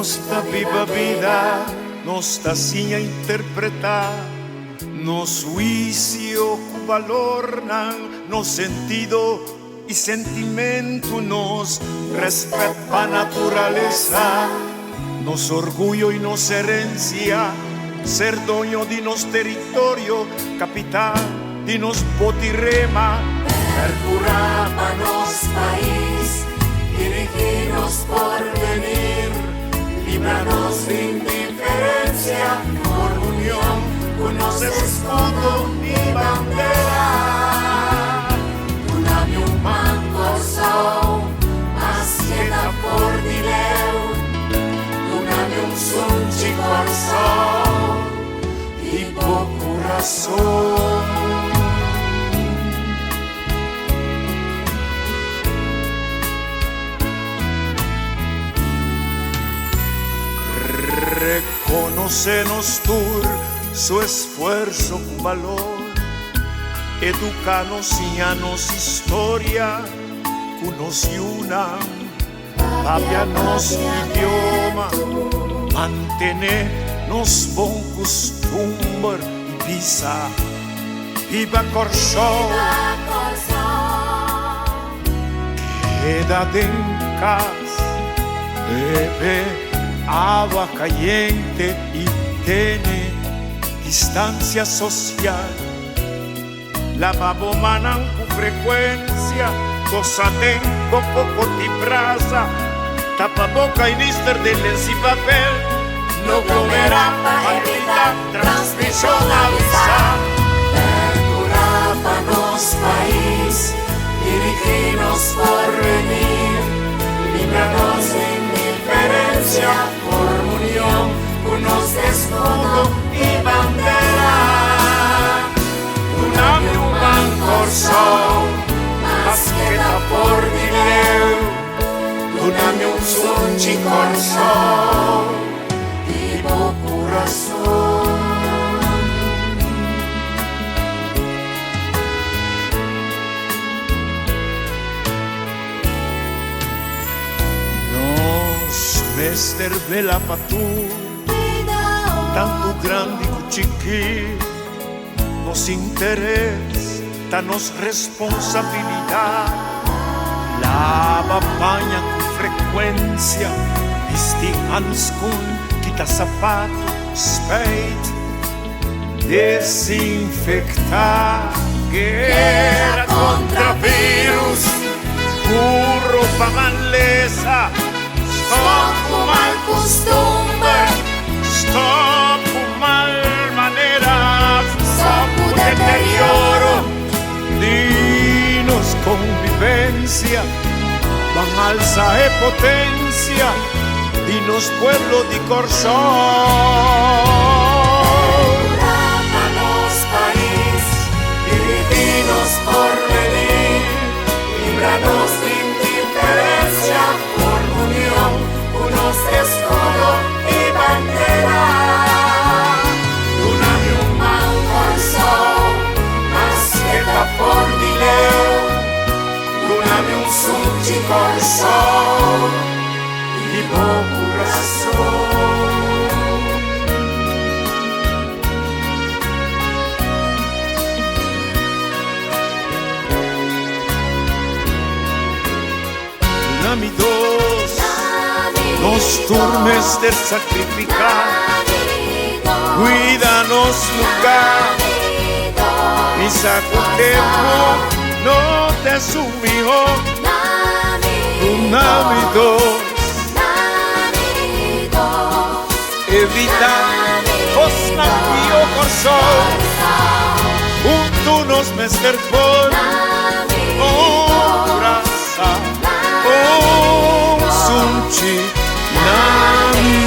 nossa viva vida, nossa sinha interpretar, nos juicio com valor, no sentido e sentimento, nos respeto a natureza, nos orgulho e nos herencia, ser dono de nos território, capital de nos potirrema, percurar para nos país, dirigirnos por venir, librarnos de indiferencia, por unión, con los escudo y bandera. Donami un manco sol, mas queda por dileu, donami un sunchi corazón y poco razón. Reconocenos tú su esfuerzo con valor, educanos y anos historia, cunos y una, papianos idioma, mantenernos bon costumbre y visa, viva Corsó, quédate en casa, bebe agua caliente y tiene distancia social. Lavabo manan con frecuencia, cosa tengo poco de brasa, tapaboca y lister de lens y papel, no volverá a evitar transmisión avisar. Percurar para nos país, dirigirnos por venir, librarnos de indiferencia, por unión, unos escudo y bandera. Donami un Corsó, mas queda por dileu, donami un sunchi Corsó y poco razón. Mester Vela Patu, tanto grande como chiquito, nos interesa, nos responsabilidad, lava paña con frecuencia, vesti hanskun, quita zapatos, spade, desinfectar, guerra contra virus, burro pa' maleza. Stop con mal costumbre, stop con mal manera, stop con deterioro, dinos convivencia, van alza e potencia, dinos pueblo di Corsó. Para nos país, dirigirnos por venir, libranos de indiferencia, por unión, unos escudo y bandera. Donami un manco sol, mas queda por dileu, donami un sunchi Corsó y poco razón. Donami dos, nos turmes de sacrificar, cuídanos lugar, y sacutemo no te sumió, Donami dos, evita Osnakio Corsó, junto nos mester por obraza, sunchi, Nami